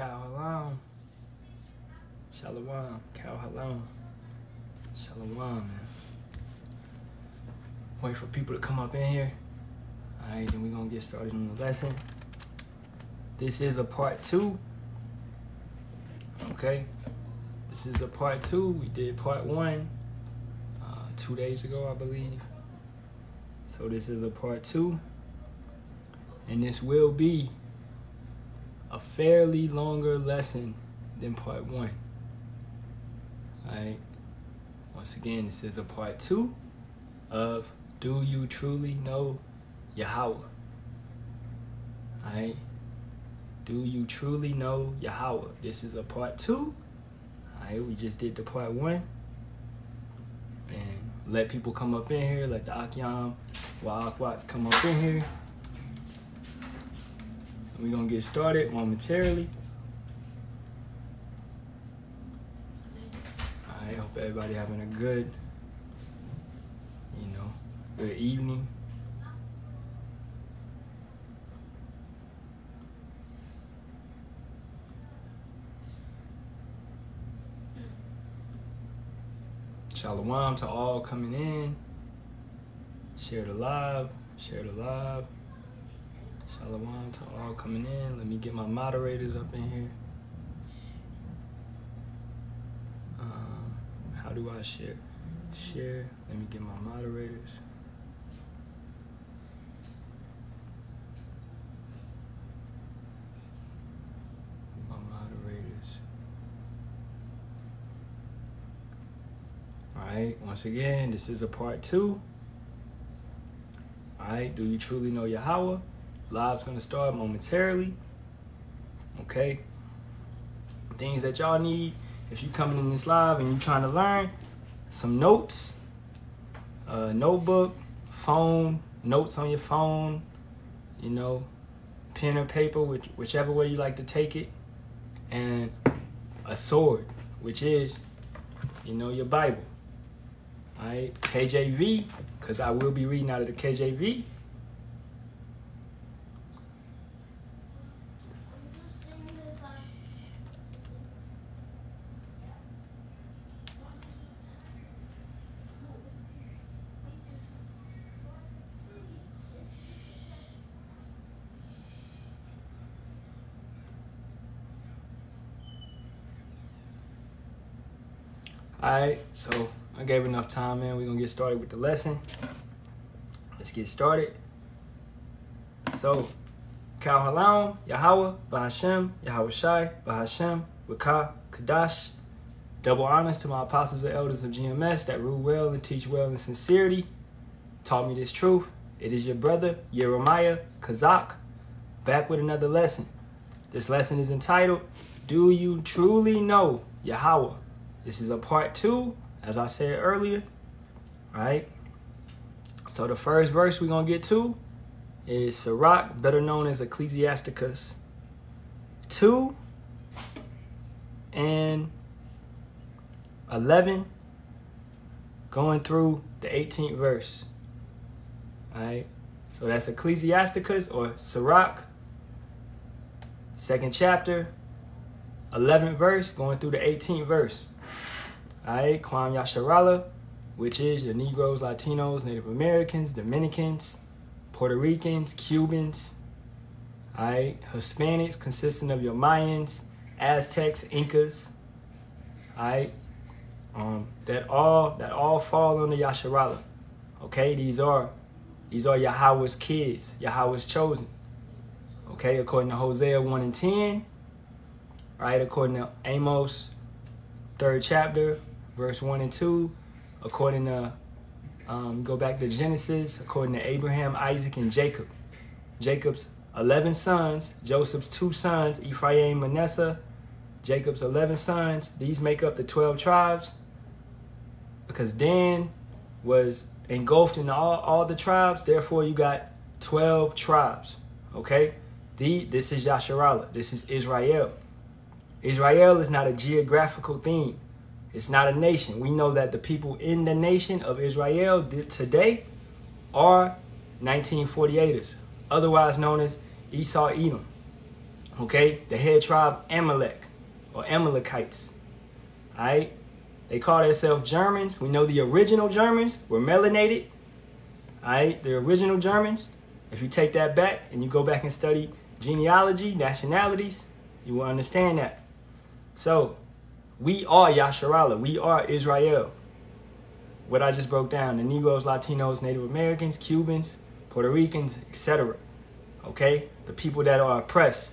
Yahawah. Shalom. Yahawah. Shalom, man. Wait for people to come up in here. Alright, then we're gonna get started on the lesson. This is a part 2. Okay. This is a part 2. We did part 1 2 days ago, I believe. So this is a part 2. And this will be a fairly longer lesson than part 1. Alright. Once again, this is a part 2 of Do You Truly Know Yahawah? Alright. Do you truly know Yahawah? This is a part 2. Alright, we just did the part 1. And let people come up in here, let the Akyam, Yahawah come up in here. We're gonna get started momentarily. I hope everybody having a good, good evening. Shalom to all coming in. Share the live. Share the live. Shalom to all coming in. Let me get my moderators up in here. How do I share? Share. Let me get my moderators. My moderators. All right. Once again, this is a part 2. All right. Do you truly know Yahawah? Live's gonna start momentarily. Okay. Things that y'all need if you coming in this live and you trying to learn, some notes, notebook, phone, notes on your phone, pen or paper, whichever way you like to take it, and a sword, which is, your Bible. All right, KJV, because I will be reading out of the KJV. Alright, so I gave enough time, man. We're going to get started with the lesson. Let's get started. So, Yahawah, Yahawah, Bahashem, Yahawah Shai, Bahashem, Wakah, Kadash. Double honors to my apostles and elders of GMS that rule well and teach well in sincerity. Taught me this truth. It is your brother, Jeremiah Kazak, back with another lesson. This lesson is entitled, Do You Truly Know Yahawah? This is a part 2, as I said earlier. All right. So the first verse we're going to get to is Sirach, better known as Ecclesiasticus 2 and 11, going through the 18th verse. All right. So that's Ecclesiasticus or Sirach, 2nd chapter, 11th verse, going through the 18th verse. Alright, Kwam Yasharala, which is your Negroes, Latinos, Native Americans, Dominicans, Puerto Ricans, Cubans, alright, Hispanics consisting of your Mayans, Aztecs, Incas, alright, that all fall under Yasharala. Okay, these are Yahawah's kids, Yahawah's chosen. Okay, according to Hosea 1 and 10, right, according to Amos 3rd chapter, verse 1 and 2, according to, go back to Genesis, according to Abraham, Isaac, and Jacob. Jacob's 11 sons, Joseph's 2 sons, Ephraim, Manasseh, Jacob's 11 sons. These make up the 12 tribes because Dan was engulfed in all the tribes. Therefore, you got 12 tribes, okay? This is Yasharala. This is Israel. Israel is not a geographical thing. It's not a nation. We know that the people in the nation of Israel today are 1948ers, otherwise known as Esau Edom. Okay, the head tribe Amalek or Amalekites. All right, they call themselves Germans. We know the original Germans were melanated. All right, the original Germans. If you take that back and you go back and study genealogy, nationalities, you will understand that. So, we are Yasharallah. We are Israel. What I just broke down, the Negroes, Latinos, Native Americans, Cubans, Puerto Ricans, etc. Okay? The people that are oppressed.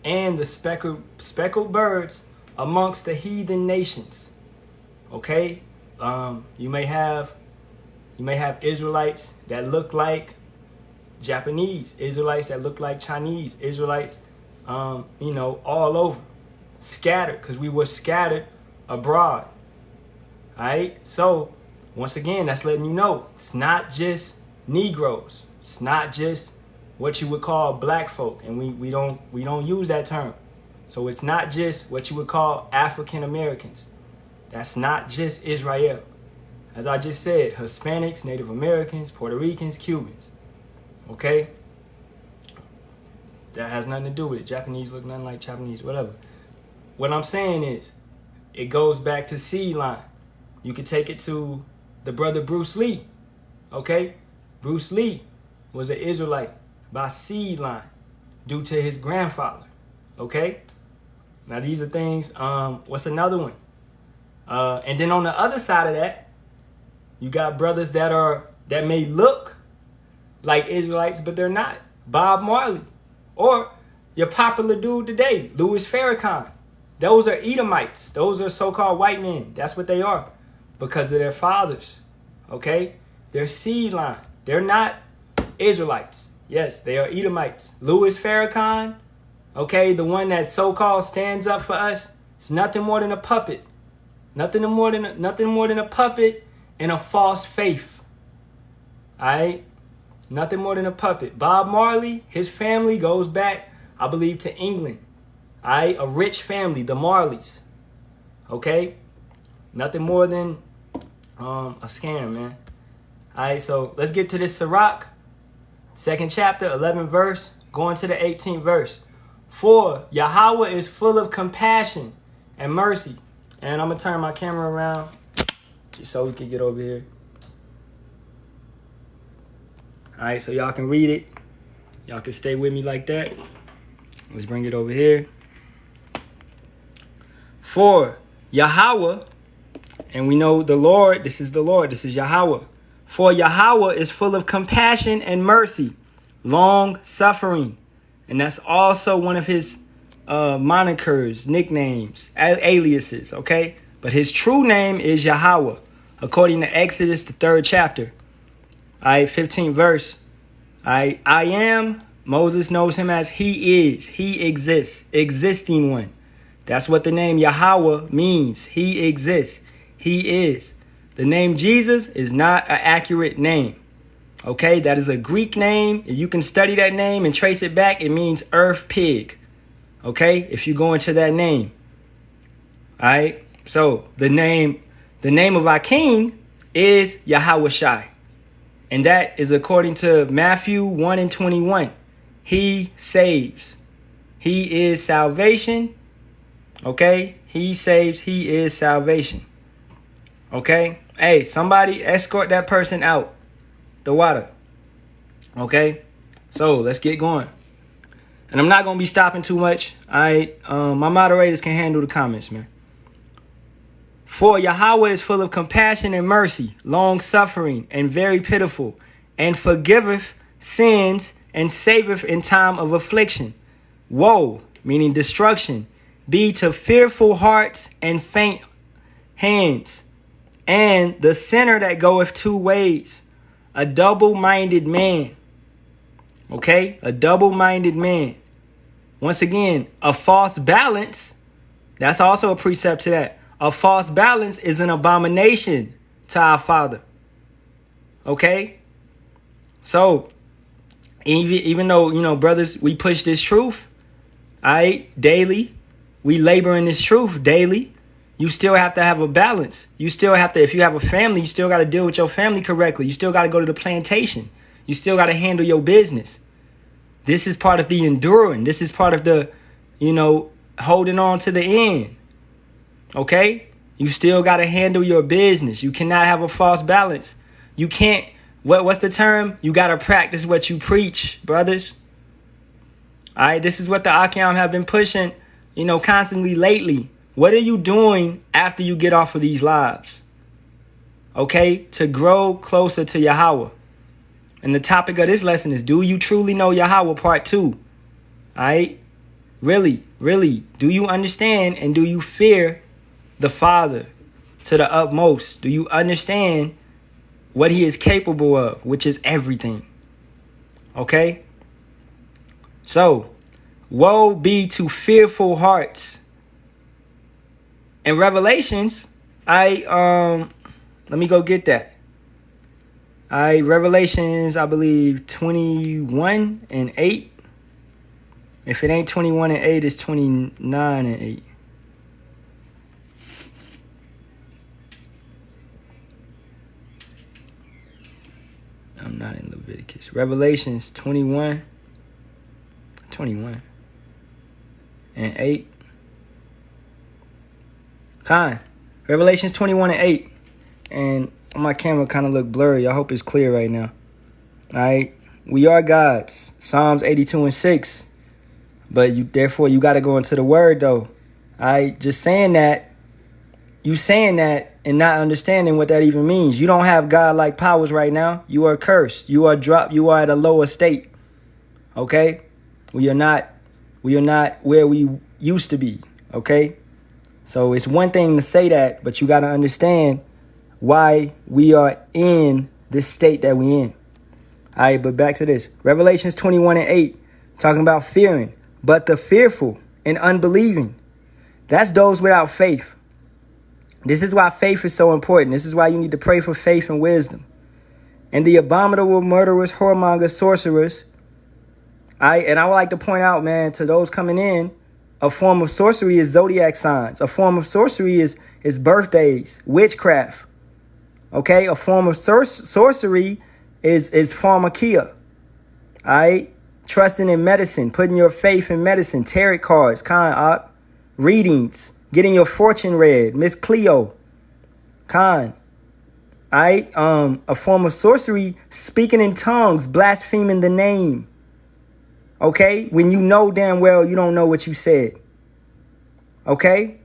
And the speckled birds amongst the heathen nations. Okay? You may have Israelites that look like Japanese, Israelites that look like Chinese, Israelites, all over, scattered, because we were scattered abroad. All right. So once again, that's letting you know it's not just Negroes. It's not just what you would call black folk, and we don't use that term. So it's not just what you would call African Americans. That's not just Israel. As I just said, Hispanics, Native Americans, Puerto Ricans, Cubans. Okay? That has nothing to do with it. Japanese look nothing like Japanese, whatever. What I'm saying is, it goes back to seed line. You could take it to the brother Bruce Lee. Okay? Bruce Lee was an Israelite by seed line due to his grandfather. Okay? Now these are things, what's another one? And then on the other side of that, you got brothers that may look like Israelites, but they're not. Bob Marley. Or your popular dude today, Louis Farrakhan. Those are Edomites. Those are so-called white men. That's what they are. Because of their fathers. Okay? They're seed line. They're not Israelites. Yes, they are Edomites. Louis Farrakhan, okay, the one that so-called stands up for us, it's nothing more than a puppet. Nothing more than a puppet and a false faith. All right? Nothing more than a puppet. Bob Marley, his family goes back, I believe, to England. All right? A rich family, the Marleys. Okay? Nothing more than a scam, man. All right, so let's get to this Sirach. 2nd chapter, 11th verse, going to the 18th verse. For Yahawah is full of compassion and mercy. And I'm going to turn my camera around just so we can get over here. All right, so y'all can read it. Y'all can stay with me like that. Let's bring it over here. For Yahawah, and we know the Lord, this is Yahawah. For Yahawah is full of compassion and mercy, long suffering. And that's also one of his monikers, nicknames, aliases, okay? But his true name is Yahawah, according to Exodus, the 3rd chapter. All right, 15th verse. All right, I am, Moses knows him as he is, he exists, existing one. That's what the name Yahawah means. He exists, he is. The name Jesus is not an accurate name. Okay, that is a Greek name. If you can study that name and trace it back, it means earth pig. Okay, if you go into that name. All right, so the name of our king is Yahawah Shai. And that is according to Matthew 1:21. He saves. He is salvation. Okay, he saves. He is salvation. Okay, hey, somebody escort that person out the water. Okay, so let's get going. And I'm not going to be stopping too much. My moderators can handle the comments, man. For Yahawah is full of compassion and mercy, long suffering and very pitiful, and forgiveth sins and saveth in time of affliction. Woe, meaning destruction, be to fearful hearts and faint hands, and the sinner that goeth two ways, a double-minded man. Okay, a double-minded man. Once again, a false balance, that's also a precept to that. A false balance is an abomination to our Father. Okay? So, even though, brothers, we push this truth, daily, we labor in this truth daily, you still have to have a balance. You still have to, if you have a family, you still got to deal with your family correctly. You still got to go to the plantation. You still got to handle your business. This is part of the enduring. This is part of the holding on to the end. Okay? You still got to handle your business. You cannot have a false balance. You can't, what's the term? You got to practice what you preach, brothers. All right, this is what the Akim have been pushing, constantly lately. What are you doing after you get off of these lives? Okay, to grow closer to Yahawah. And the topic of this lesson is, do you truly know Yahawah, part 2? All right, really, do you understand and do you fear the Father to the utmost? Do you understand what he is capable of, which is everything? Okay? So, woe be to fearful hearts. In Revelations, let me go get that. Revelations, I believe 21 and 8. If it ain't 21 and 8, it's 29 and 8. I'm not in Leviticus. Revelations 21 and 8. Revelations 21 and 8. And my camera kind of look blurry. I hope it's clear right now. All right. We are gods. Psalms 82 and 6. But therefore you got to go into the word though. All right. Just saying that. You saying that and not understanding what that even means. You don't have God-like powers right now. You are cursed. You are dropped. You are at a lower state. Okay? We are not where we used to be. Okay? So it's one thing to say that, but you got to understand why we are in this state that we in. All right, but back to this. Revelations 21 and 8, talking about fearing. But the fearful and unbelieving, that's those without faith. This is why faith is so important. This is why you need to pray for faith and wisdom. And the abominable murderers, whoremongers, sorcerers. And I would like to point out, man, to those coming in, a form of sorcery is zodiac signs. A form of sorcery is birthdays, witchcraft. Okay, a form of sorcery is pharmakia. All right, trusting in medicine, putting your faith in medicine, tarot cards, readings, getting your fortune read, Miss Cleo, all right, a form of sorcery, speaking in tongues, blaspheming the name. Okay, when you know damn well you don't know what you said. Okay.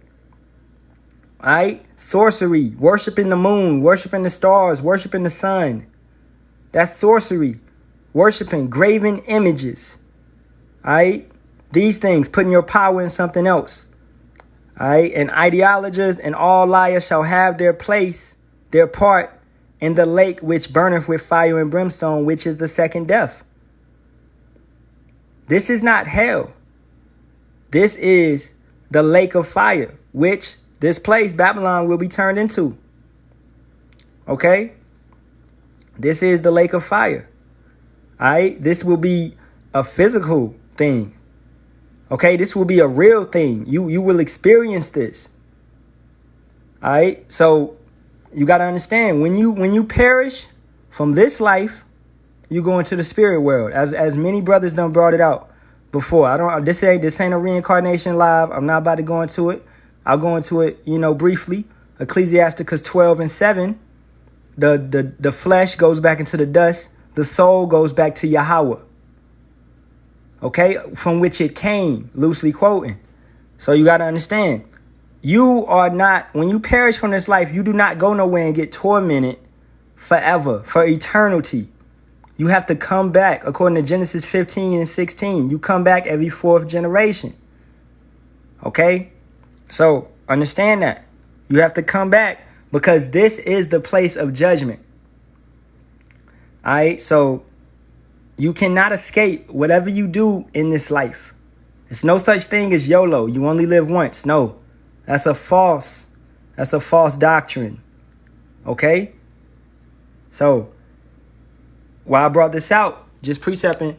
All right. Sorcery, worshiping the moon, worshiping the stars, worshiping the sun. That's sorcery. Worshiping graven images. All right. These things, putting your power in something else. All right. And ideologists and all liars shall have their place, their part in the lake which burneth with fire and brimstone, which is the second death. This is not hell. This is the lake of fire, which this place, Babylon, will be turned into. Okay? This is the lake of fire. All right? This will be a physical thing. Okay? This will be a real thing. You will experience this. All right? So you got to understand, when you perish from this life, you go into the spirit world, as many brothers done brought it out before. This ain't a reincarnation live. I'm not about to go into it. I'll go into it, briefly. Ecclesiasticus 12 and 7. The flesh goes back into the dust. The soul goes back to Yahawah. Okay, from which it came, loosely quoting. So you got to understand, you are not, when you perish from this life, you do not go nowhere and get tormented forever, for eternity. You have to come back, according to Genesis 15 and 16. You come back every fourth generation. Okay? So, understand that. You have to come back because this is the place of judgment. All right? So, you cannot escape whatever you do in this life. There's no such thing as YOLO. You only live once. No. That's a false doctrine. Okay? So, why I brought this out, just precepting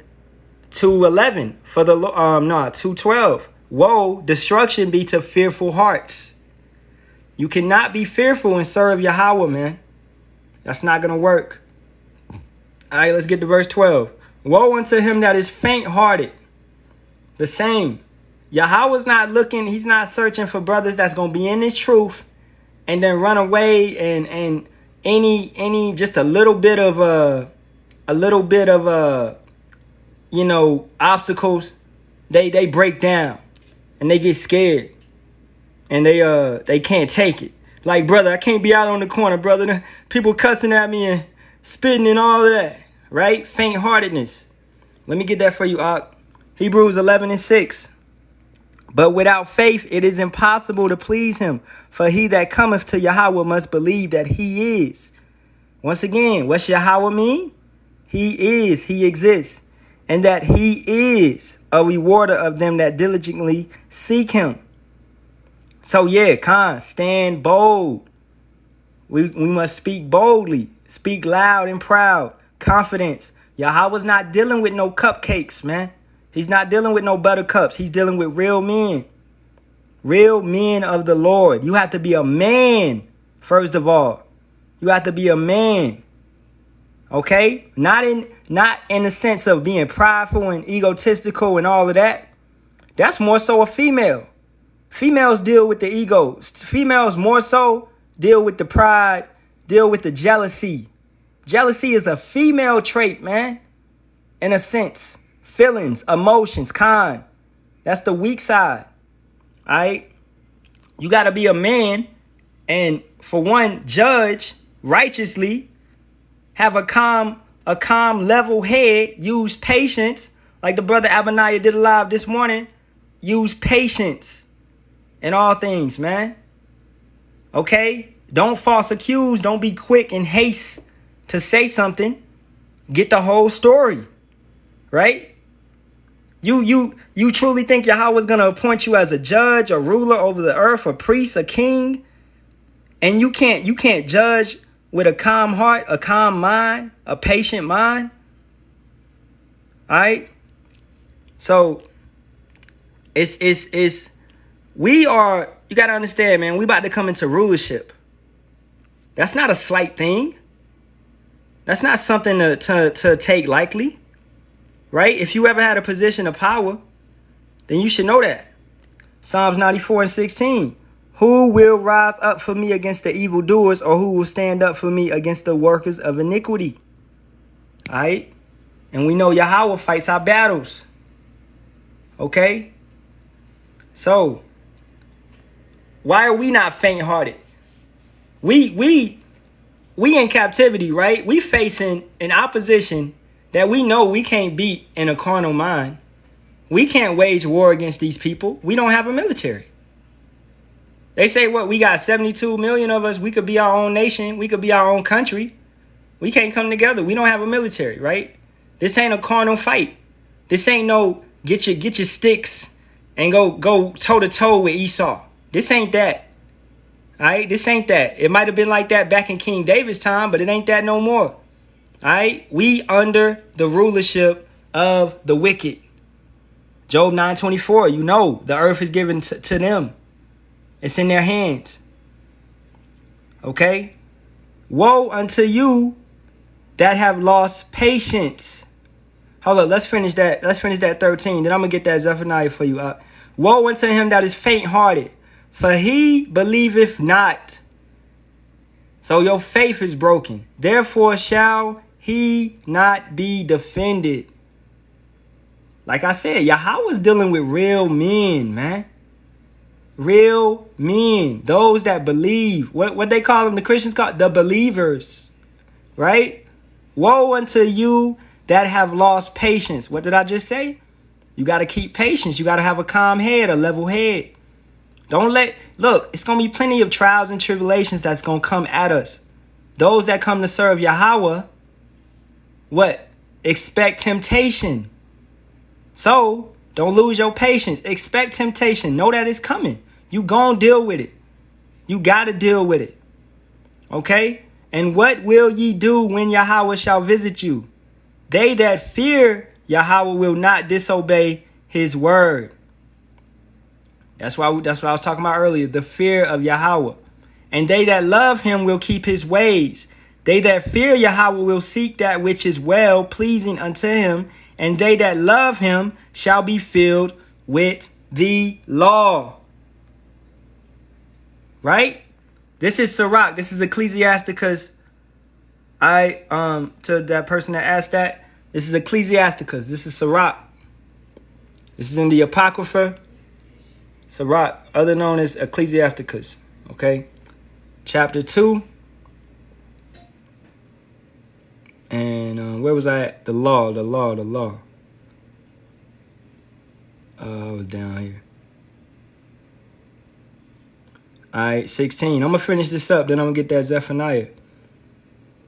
2:11 for the 2:12. Woe, destruction be to fearful hearts. You cannot be fearful and serve Yahawah, man. That's not gonna work. All right, let's get to verse 12. Woe unto him that is faint-hearted. The same. Yahawah's not looking, he's not searching for brothers that's going to be in this truth and then run away and any just a little bit of you know, obstacles, they break down and they get scared and they can't take it. Like, brother, I can't be out on the corner, brother. People cussing at me and spitting and all of that, right? Faint-heartedness. Let me get that for you, Ak. Hebrews 11:6. But without faith, it is impossible to please him. For he that cometh to Yahawah must believe that he is. Once again, what's Yahawah mean? He is, he exists. And that he is a rewarder of them that diligently seek him. So yeah, stand bold. We must speak boldly, speak loud and proud, confidence. Yahawah's not dealing with no cupcakes, man. He's not dealing with no buttercups. He's dealing with real men of the Lord. You have to be a man, first of all. You have to be a man. Okay? Not in the sense of being prideful and egotistical and all of that. That's more so a female. Females deal with the ego. Females more so deal with the pride, deal with the jealousy. Jealousy is a female trait, man. In a sense. Feelings, emotions, that's the weak side. All right? You got to be a man and, for one, judge righteously, have a calm, level head, use patience, like the brother Abaniah did live this morning. Use patience in all things, man. Okay? Don't false accuse. Don't be quick in haste to say something. Get the whole story, right? You truly think Yahawah's going to appoint you as a judge, a ruler over the earth, a priest, a king? And you can't judge with a calm heart, a calm mind, a patient mind? All right? So you got to understand, man, we about to come into rulership. That's not a slight thing. That's not something to take lightly. Right? If you ever had a position of power, then you should know that. Psalms 94:16. Who will rise up for me against the evildoers, or who will stand up for me against the workers of iniquity? All right? And we know Yahawah fights our battles. Okay? So, why are we not faint-hearted? We in captivity, right? We facing an opposition that we know we can't beat in a carnal mind. We can't wage war against these people. We don't have a military. They say, what, we got 72 million of us. We could be our own nation. We could be our own country. We can't come together. We don't have a military, right? This ain't a carnal fight. This ain't no get your sticks and go toe-to-toe with Esau. This ain't that. All right? This ain't that. It might have been like that back in King David's time, but it ain't that no more. All right, we under the rulership of the wicked. Job 9:24, you know, the earth is given to them. It's in their hands. Okay? Woe unto you that have lost patience. Hold up, let's finish that 13. Then I'm going to get that Zephaniah for you. Woe unto him that is faint-hearted, for he believeth not. So your faith is broken. Therefore shall he not be defended. Like I said, Yahawah's dealing with real men, man. Real men. Those that believe. What they call them, the Christians call the believers. Right? Woe unto you that have lost patience. What did I just say? You got to keep patience. You got to have a calm head, a level head. Look, it's going to be plenty of trials and tribulations that's going to come at us. Those that come to serve Yahawah, what? Expect temptation. So, don't lose your patience. Expect temptation. Know that it's coming. You gon' deal with it. You got to deal with it. Okay? And what will ye do when Yahawah shall visit you? They that fear Yahawah will not disobey his word. That's what I was talking about earlier. The fear of Yahawah. And they that love him will keep his ways. They that fear Yahawah will seek that which is well pleasing unto him. And they that love him shall be filled with the law. Right? This is Sirach. This is Ecclesiasticus. To that person that asked that, this is Ecclesiasticus. This is Sirach. This is in the Apocrypha. Sirach, other known as Ecclesiasticus. Okay? Chapter 2. And where was I at? The law. I was down here. All right, 16. I'm going to finish this up, then I'm going to get that Zephaniah.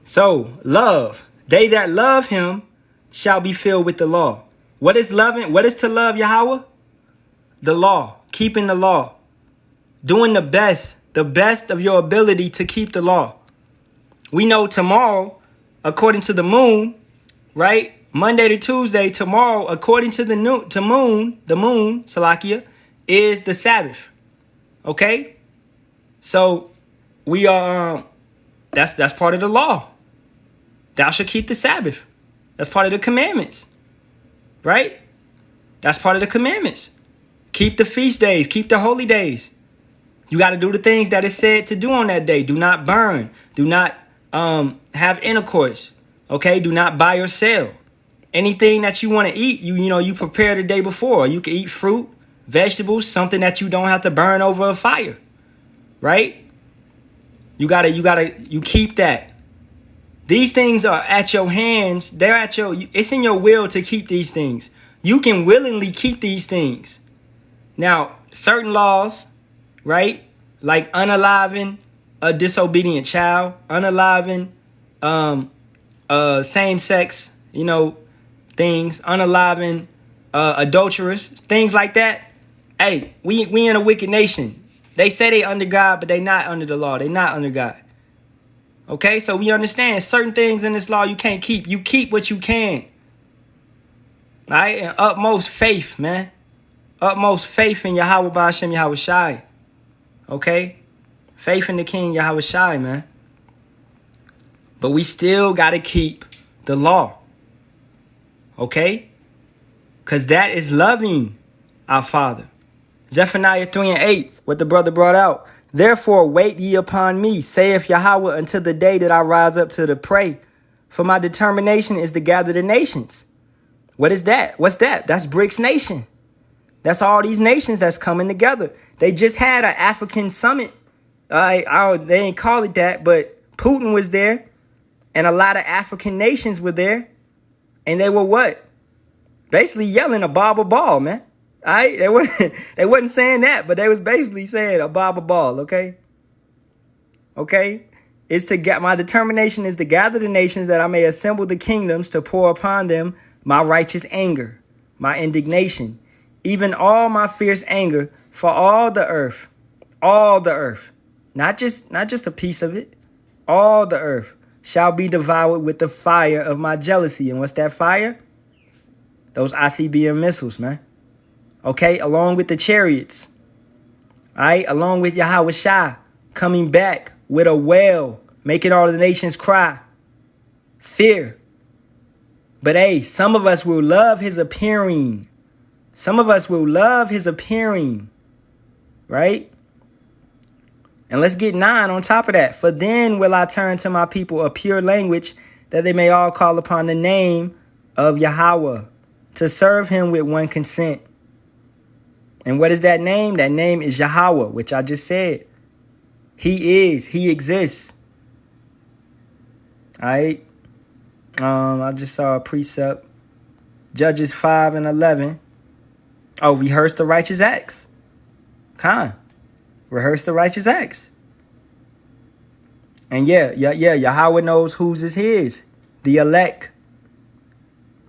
So, love. They that love him shall be filled with the law. What is loving? What is to love Yahawah? The law. Keeping the law. Doing the best of your ability to keep the law. We know tomorrow, according to the moon, right? Monday to Tuesday, tomorrow, according to the moon, Salakia, is the Sabbath. Okay? So we are that's part of the law. Thou shalt keep the Sabbath. That's part of the commandments. Right? That's part of the commandments. Keep the feast days, keep the holy days. You got to do the things that is said to do on that day. Do not burn. Do not have intercourse. Okay? Do not buy or sell. Anything that you want to eat, you prepare the day before. You can eat fruit, vegetables, something that you don't have to burn over a fire. Right? You keep that. These things are at your hands. It's in your will to keep these things. You can willingly keep these things. Now, certain laws, right? Like unaliving a disobedient child, unaliving same-sex, things, unaliving adulterers, things like that. Hey, we in a wicked nation. They say they under God, but they not under the law. They not under God. Okay, so we understand certain things in this law you can't keep. You keep what you can. All right, and utmost faith, man. Utmost faith in Yahawah Ba'ashem Yahweh Shai. Okay? Faith in the King Yahweh Shai, man. But we still got to keep the law. Okay? Because that is loving our Father. Zephaniah 3:8, what the brother brought out. Therefore wait ye upon me, saith Yahawah, until the day that I rise up to the prey. For my determination is to gather the nations. What is that? What's that? That's BRICS Nation. That's all these nations that's coming together. They just had an African summit. They ain't call it that, but Putin was there. And a lot of African nations were there. And they were what? Basically yelling a Bible ball, man. All right? They wasn't saying that, but they was basically saying a Bible ball, okay? Okay? My determination is to gather the nations that I may assemble the kingdoms to pour upon them my righteous anger, my indignation, even all my fierce anger for all the earth, not just a piece of it, all the earth shall be devoured with the fire of my jealousy. And what's that fire? Those ICBM missiles, man. Okay, along with the chariots. All right, along with Yahweh Shai coming back with a wail, making all the nations cry. Fear. But hey, some of us will love his appearing. Right? And let's get 9 on top of that. For then will I turn to my people a pure language, that they may all call upon the name of Yahawah, to serve him with one consent. And what is that name? That name is Yahawah, which I just said. He exists. All right. I just saw a precept. Judges 5:11. Oh, rehearse the righteous acts. Rehearse the righteous acts. And yeah, Yahawah knows whose is his. The elect.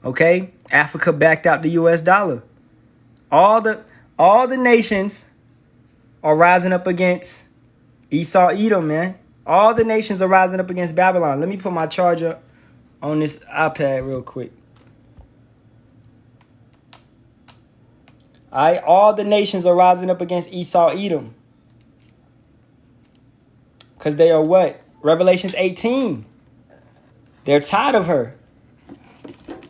Okay? Africa backed out the US dollar. All the nations are rising up against Esau, Edom, man. All the nations are rising up against Babylon. Let me put my charger on this iPad real quick. All right, all the nations are rising up against Esau, Edom. Because they are what? Revelations 18. They're tired of her.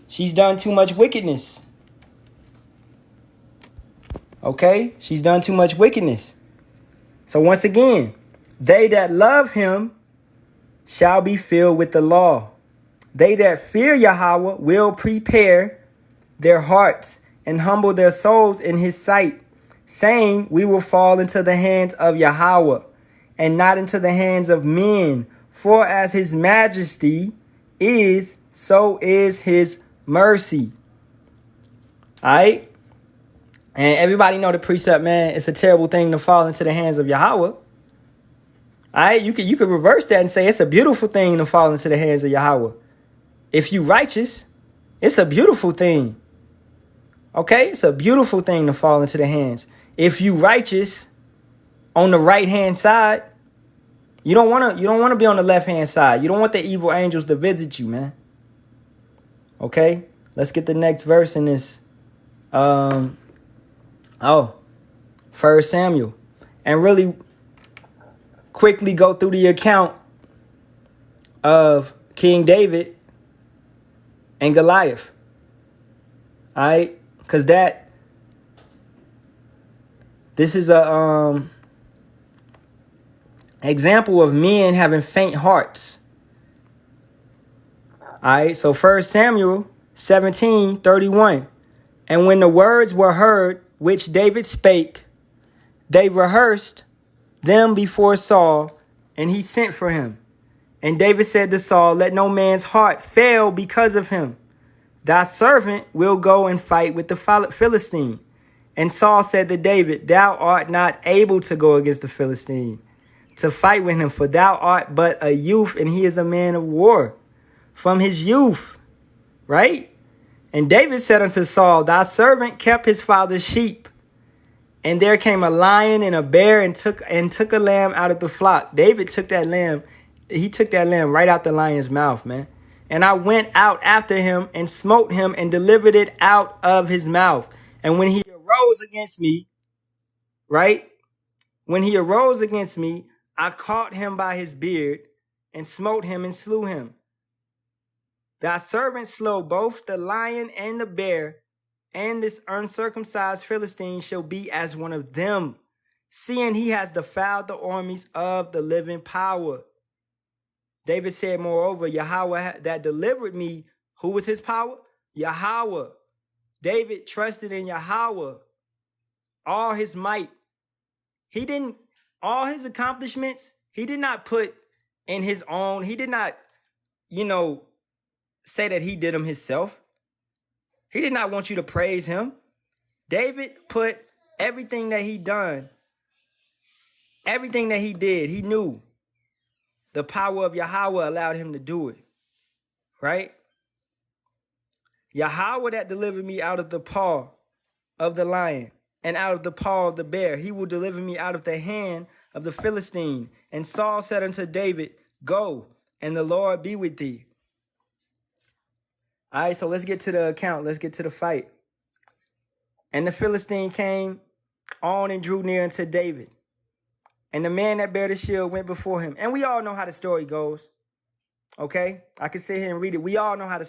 She's done too much wickedness. Okay? She's done too much wickedness. So once again, they that love him shall be filled with the law. They that fear Yahawah will prepare their hearts and humble their souls in his sight, saying, we will fall into the hands of Yahawah and not into the hands of men. For as his majesty is, so is his mercy. All right? And everybody know the precept, man. It's a terrible thing to fall into the hands of Yahawah. All right? You could reverse that and say it's a beautiful thing to fall into the hands of Yahawah. If you righteous, it's a beautiful thing. Okay? It's a beautiful thing to fall into the hands. If you righteous on the right-hand side, you don't want to be on the left-hand side. You don't want the evil angels to visit you, man. Okay? Let's get the next verse in this. 1 Samuel. And really quickly go through the account of King David and Goliath. All right? Because this is a example of men having faint hearts. All right? So 1 Samuel 17:31. And when the words were heard, which David spake, they rehearsed them before Saul, and he sent for him. And David said to Saul, let no man's heart fail because of him. Thy servant will go and fight with the Philistine. And Saul said to David, thou art not able to go against the Philistine, to fight with him, for thou art but a youth, and he is a man of war from his youth. Right? And David said unto Saul, thy servant kept his father's sheep. And there came a lion and a bear and took a lamb out of the flock. David took that lamb. He took that lamb right out the lion's mouth, man. And I went out after him and smote him and delivered it out of his mouth. And when he arose against me, right? When he arose against me, I caught him by his beard and smote him and slew him. Thy servant slew both the lion and the bear, and this uncircumcised Philistine shall be as one of them, seeing he has defiled the armies of the living power. David said, moreover, Yahawah that delivered me, who was his power? Yahawah. David trusted in Yahawah, all his might. All his accomplishments, he did not put in his own. He did not, say that he did them himself. He did not want you to praise him. David put everything that he done, everything that he did, he knew the power of Yahawah allowed him to do it. Right? Yahawah that delivered me out of the paw of the lion and out of the paw of the bear. He will deliver me out of the hand of the Philistine. And Saul said unto David, go, and the Lord be with thee. All right, so let's get to the account. Let's get to the fight. And the Philistine came on and drew near unto David. And the man that bare the shield went before him. And we all know how the story goes. Okay? I can sit here and read it. We all know how the